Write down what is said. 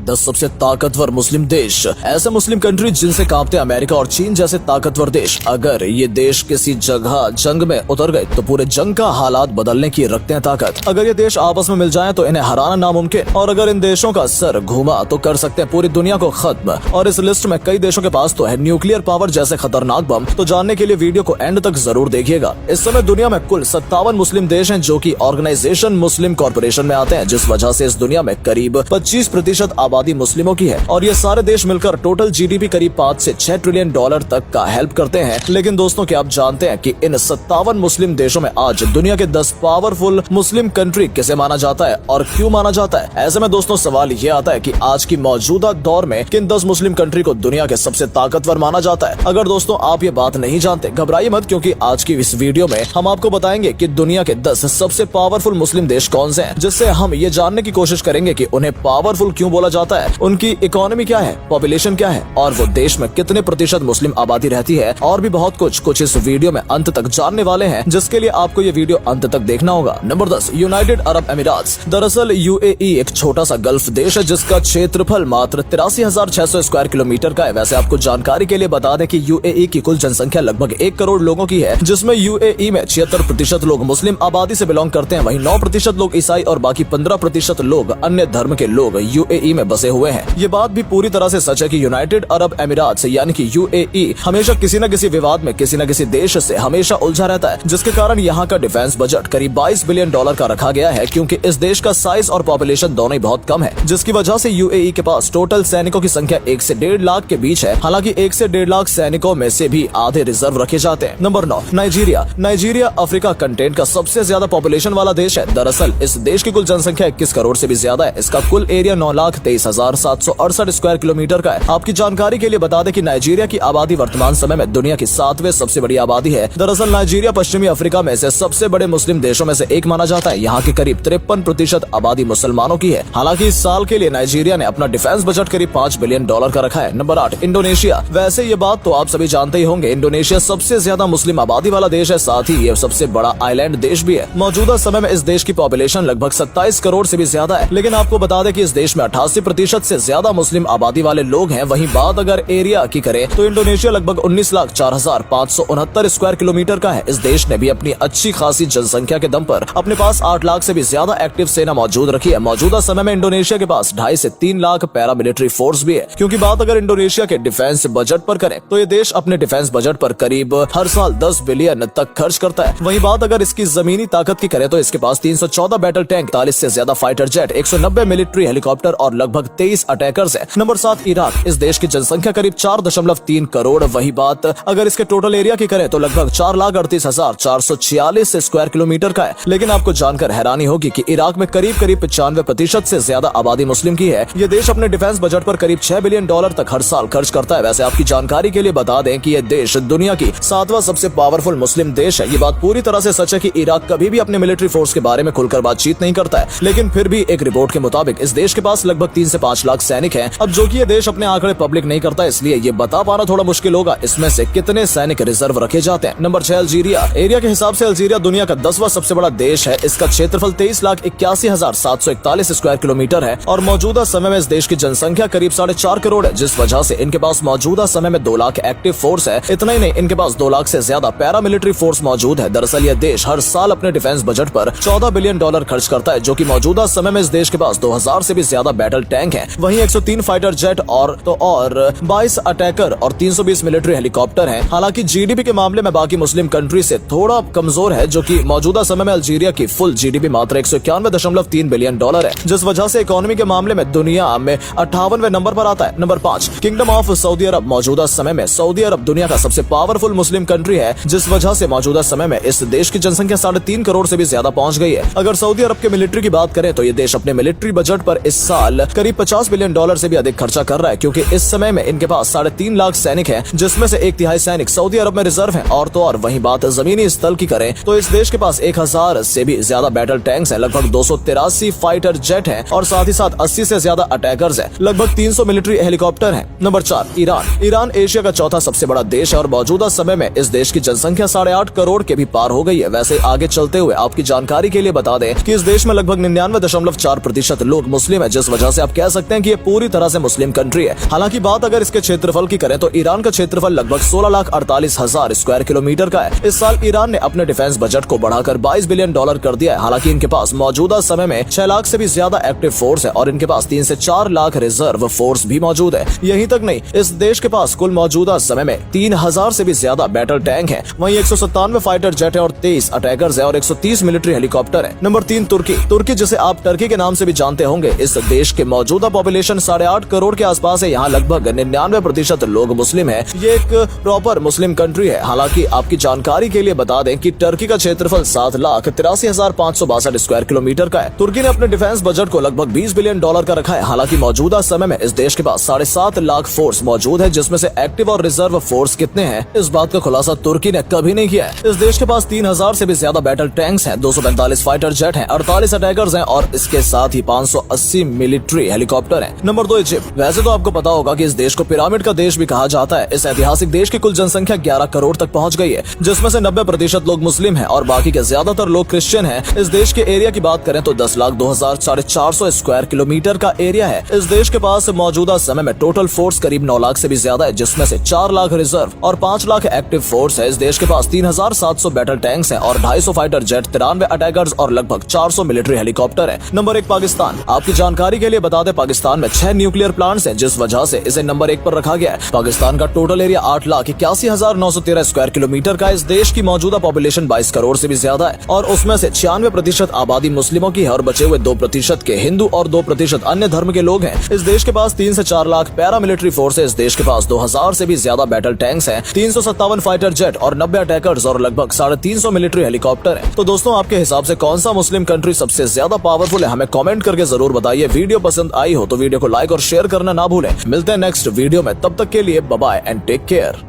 10 सबसे ताकतवर मुस्लिम देश। ऐसे मुस्लिम कंट्री जिनसे कांपते अमेरिका और चीन जैसे ताकतवर देश। अगर ये देश किसी जगह जंग में उतर गए तो पूरे जंग का हालात बदलने की रखते हैं ताकत। अगर ये देश आपस में मिल जाएं तो इन्हें हराना नामुमकिन, और अगर इन देशों का सर घूमा तो कर सकते हैं पूरी दुनिया को खत्म। और इस लिस्ट में कई देशों के पास तो है न्यूक्लियर पावर जैसे खतरनाक बम। तो जानने के लिए वीडियो को एंड तक जरूर देखिएगा। इस समय दुनिया में कुल 57 मुस्लिम देश हैं जो कि ऑर्गेनाइजेशन मुस्लिम कॉर्पोरेशन में आते हैं, जिस वजह से इस दुनिया में करीब 25% आबादी मुस्लिमों की है। और ये सारे देश मिलकर टोटल जीडीपी करीब 5 से 6 ट्रिलियन डॉलर तक का हेल्प करते हैं। लेकिन दोस्तों, क्या आप जानते हैं कि इन 57 मुस्लिम देशों में आज दुनिया के 10 पावरफुल मुस्लिम कंट्री किसे माना जाता है और क्यों माना जाता है? ऐसे में दोस्तों सवाल ये आता है कि आज की मौजूदा दौर में किन 10 मुस्लिम कंट्री को दुनिया के सबसे ताकतवर माना जाता है। अगर दोस्तों आप ये बात नहीं जानते, घबराइए मत, क्योंकि आज की इस वीडियो में हम आपको बताएंगे कि दुनिया के 10 सबसे पावरफुल मुस्लिम देश कौन से हैं, जिससे हम ये जानने की कोशिश करेंगे कि उन्हें पावरफुल क्यों बोला जाता है, उनकी इकोनॉमी क्या है, पॉपुलेशन क्या है, और वो देश में कितने प्रतिशत मुस्लिम आबादी रहती है, और भी बहुत कुछ इस वीडियो में अंत तक जानने वाले हैं, जिसके लिए आपको ये वीडियो अंत तक देखना होगा। नंबर 10, यूनाइटेड अरब अमीरात। दरअसल यूएई एक छोटा सा गल्फ देश है जिसका क्षेत्रफल मात्र 83,600 स्क्वायर किलोमीटर का है। वैसे आपको जानकारी के लिए बता दें कि यूएई की कुल जनसंख्या लगभग 1 करोड़ लोगों की है, जिसमें यूएई में 76% लोग मुस्लिम आबादी से बिलोंग करते हैं, वहीं 9% लोग ईसाई और बाकी 15% लोग अन्य धर्म के लोग यूएई में बसे हुए हैं। ये बात भी पूरी तरह से सच है कि यूनाइटेड अरब अमीरात यानी कि यूएई हमेशा किसी न किसी विवाद में किसी न किसी देश से हमेशा उलझा रहता है, जिसके कारण यहाँ का डिफेंस बजट करीब 22 बिलियन डॉलर का रखा गया है, क्योंकि इस देश का साइज और पॉपुलेशन दोनों ही बहुत कम है, जिसकी वजह से यूएई के पास टोटल सैनिकों की संख्या 1 से 1.5 लाख के बीच है। हालांकि 1 से 1.5 लाख सैनिकों में से भी आधे रिजर्व रखे जाते हैं। Number 9, Nigeria. Nigeria Africa content का सबसे ज्यादा पॉपुलेशन वाला देश है। दरअसल इस देश की कुल जनसंख्या 21 करोड़ से भी ज्यादा है। इसका कुल एरिया 9,23,768 स्क्वायर किलोमीटर का है। आपकी जानकारी के लिए बता दें कि नाइजीरिया की आबादी वर्तमान समय में दुनिया की 7वें सबसे बड़ी आबादी है। दरअसल नाइजीरिया पश्चिमी अफ्रीका में से सबसे बड़े मुस्लिम देशों में से एक माना जाता है। यहाँ की करीब 53% आबादी मुसलमानों की है। हालांकि इस साल के लिए नाइजीरिया ने अपना डिफेंस बजट करीब 5 बिलियन डॉलर का रखा है। Number 8, Indonesia. वैसे ये बात तो आप सभी जानते ही होंगे, इंडोनेशिया सबसे ज्यादा मुस्लिम आबादी वाला देश है, साथ ही ये सबसे बड़ा आइलैंड देश भी है। मौजूदा समय में इस देश की पॉपुलेशन लगभग 27 करोड़ से भी ज्यादा है। लेकिन आपको बता दें कि इस देश में 88% से ज्यादा मुस्लिम आबादी वाले लोग हैं। वहीं बात अगर एरिया की करें तो इंडोनेशिया लगभग 19,04,569 स्क्वायर किलोमीटर का है। इस देश ने भी अपनी अच्छी खासी जनसंख्या के दम पर अपने पास 8 लाख से भी ज्यादा एक्टिव सेना मौजूद रखी है। मौजूदा समय में इंडोनेशिया के पास 2.5 से 3 लाख पैरामिलिट्री फोर्स भी है। क्योंकि बात अगर इंडोनेशिया के डिफेंस बजट पर करें तो ये देश अपने डिफेंस बजट पर करीब हर साल 10 बिलियन तक खर्च करता है। वहीं बात अगर इसकी जमीनी ताकत की करें तो इसके पास 314 बैटल टैंक, 40 से ज्यादा फाइटर जेट, 190 मिलिट्री हेलीकॉप्टर और लगभग 23 अटैकर्स है। Number 7, Iraq. इस देश की जनसंख्या करीब 4.3 करोड़। वही बात अगर इसके टोटल एरिया की करें तो लगभग 4,38,446 स्क्वायर किलोमीटर का है। लेकिन आपको जानकर हैरानी होगी कि इराक में करीब 95% से ज्यादा आबादी मुस्लिम की है। ये देश अपने डिफेंस बजट पर करीब 6 बिलियन डॉलर तक हर साल खर्च करता है। वैसे आपकी जानकारी के लिए बता दें कि ये देश दुनिया की 7वां सबसे पावरफुल मुस्लिम देश है। ये बात पूरी तरह से सच है कि इराक कभी भी अपने मिलिट्री फोर्स के बारे में खुलकर बातचीत नहीं करता है। लेकिन फिर भी एक रिपोर्ट के मुताबिक इस देश के पास लगभग 3 से 5 लाख सैनिक हैं। अब जो कि ये देश अपने आंकड़े पब्लिक नहीं करता, इसलिए ये बता पाना थोड़ा मुश्किल होगा इसमें से कितने सैनिक रिजर्व रखे जाते हैं। Number 6, Algeria. एरिया के हिसाब से अल्जीरिया दुनिया का 10वां सबसे बड़ा देश है। इसका क्षेत्रफल 23,81,741 स्क्वायर किलोमीटर है और मौजूदा समय में इस देश की जनसंख्या करीब 4.5 करोड़ है, जिस वजह से इनके पास मौजूदा समय में 2 लाख एक्टिव फोर्स है। इतना ही नहीं, इनके पास 2 लाख से ज्यादा पैरामिलिट्री फोर्स मौजूद है। दरअसल यह देश हर साल अपने डिफेंस बजट पर 14 बिलियन डॉलर खर्च करता है, जो कि मौजूदा समय में इस देश के पास 2000 से भी ज्यादा बैटल टैंक हैं। वहीं 103 फाइटर जेट और 22 अटैकर और 320 मिलिट्री हेलीकॉप्टर हैं। हालांकि जीडीपी के मामले में बाकी मुस्लिम कंट्री से थोड़ा कमजोर है, जो कि मौजूदा समय में अल्जीरिया की फुल जीडीपी मात्र 191.3 बिलियन डॉलर है, जिस वजह से इकोनॉमी के मामले में दुनिया में 58वें नंबर पर आता है। नंबर 5, किंगडम ऑफ सऊदी अरब। मौजूदा समय में सऊदी अरब दुनिया का सबसे पावरफुल मुस्लिम कंट्री है, जिस वजह से मौजूदा समय में इस देश की जनसंख्या 3.5 करोड़ से भी ज्यादा पहुंच गई है। अगर सऊदी अरब के मिलिट्री की बात करें तो ये देश अपने मिलिट्री बजट पर इस साल करीब 50 बिलियन डॉलर से भी अधिक खर्चा कर रहा है, क्योंकि इस समय में इनके पास 3.5 लाख सैनिक हैं, जिसमें से 1/3 सैनिक सऊदी अरब में रिजर्व हैं। और तो और वहीं बात जमीनी स्थल की करें तो इस देश के पास 1000 से भी ज्यादा बैटल टैंक्स हैं, लगभग 283 फाइटर जेट हैं और साथ ही साथ 80 से ज्यादा अटैकर्स हैं, लगभग 300 मिलिट्री हेलीकॉप्टर हैं। Number 4, Iran. ईरान एशिया का चौथा सबसे बड़ा देश है और मौजूदा समय में इस देश की जनसंख्या 8.5 करोड़ के भी पार हो गई है। वैसे आगे चलते हुए आपकी जानकारी के लिए बता दें कि इस देश में लगभग 99.4% लोग मुस्लिम है, जिस वजह से आप कह सकते हैं कि ये पूरी तरह से मुस्लिम कंट्री है। हालांकि बात अगर इसके क्षेत्रफल की करें तो ईरान का क्षेत्रफल लगभग 16,48,000 स्क्वायर किलोमीटर का है। इस साल ईरान ने अपने डिफेंस बजट को बढ़ाकर $22 बिलियन कर दिया है। हालांकि इनके पास मौजूदा समय में 6 लाख से भी ज्यादा एक्टिव फोर्स है और इनके पास 3 से 4 लाख रिजर्व फोर्स भी मौजूद है। यही तक नहीं, इस देश के पास कुल मौजूदा समय में 3000 से भी ज्यादा बैटल टैंक है। वहीं 197 फाइटर जेट है और 23 अटैकर्स है और 130 मिलिट्री हेलीकॉप्टर है। नंबर 3 तुर्की, जिसे आप टर्की के नाम से भी जानते होंगे। इस देश के मौजूदा पॉपुलेशन 8.5 करोड़ के आसपास है। यहाँ लगभग 99% लोग मुस्लिम है। ये एक प्रॉपर मुस्लिम कंट्री है। हालांकि आपकी जानकारी के लिए बता दें कि टर्की का क्षेत्रफल 7,83,562 स्क्वायर किलोमीटर का है। तुर्की ने अपने डिफेंस बजट को लगभग $20 बिलियन का रखा है। हालांकि मौजूदा समय में इस देश के पास 7.5 लाख फोर्स मौजूद है, जिसमें से एक्टिव और रिजर्व फोर्स कितने हैं इस बात का खुलासा तुर्की ने कभी नहीं किया है। इस देश के पास 3000 से भी ज्यादा बैटल टैंक्स हैं, 245 फाइटर जेट हैं, 48 अटैकर्स हैं और इसके साथ ही 580 मिलिट्री हेलीकॉप्टर हैं। Number 2 Egypt. वैसे तो आपको पता होगा कि इस देश को पिरामिड का देश भी कहा जाता है। इस ऐतिहासिक देश की कुल जनसंख्या 11 करोड़ तक पहुंच गई है, जिसमें से 90% लोग मुस्लिम हैं और बाकी के ज्यादातर लोग क्रिश्चियन हैं। इस देश के एरिया की बात करें तो 10,02,450 स्क्वायर किलोमीटर का एरिया है। इस देश के पास मौजूदा समय में टोटल फोर्स करीब 9 लाख से भी ज्यादा है, जिसमें से 4 लाख रिजर्व और 5 लाख एक्टिव फोर्स है। इस देश के पास 3700 बैटल टैंक्स हैं और 250 फाइटर जेट, 93 अटैकर्स और लगभग 400 मिलिट्री हेलीकॉप्टर है। नंबर 1 पाकिस्तान। आपकी जानकारी के लिए बता दें, पाकिस्तान में 6 न्यूक्लियर प्लांट्स हैं, जिस वजह से इसे नंबर 1 पर रखा गया है। पाकिस्तान का टोटल एरिया 8,81,913 स्क्वायर किलोमीटर का। इस देश की मौजूदा पॉपुलेशन 22 करोड़ से भी ज्यादा है और उसमें से 96% आबादी मुस्लिमों की है और बचे हुए 2% के हिंदू और 2% अन्य धर्म के लोग हैं। इस देश के पास 3 से 4 लाख पैरा मिलिट्री फोर्स है। इस देश के पास 2000 से भी ज्यादा बैटल टैंक्स हैं, 357 फाइटर जेट और 90 अटैकर्स और लगभग 350 मिलिट्री हेलीकॉप्टर हैं। तो दोस्तों, आपके हिसाब से कौन सा मुस्लिम कंट्री सबसे ज्यादा पावरफुल है? हमें कमेंट करके जरूर बताइए। वीडियो पसंद आई हो तो वीडियो को लाइक और शेयर करना ना भूलें। मिलते हैं नेक्स्ट वीडियो में, तब तक के लिए bye bye and take care.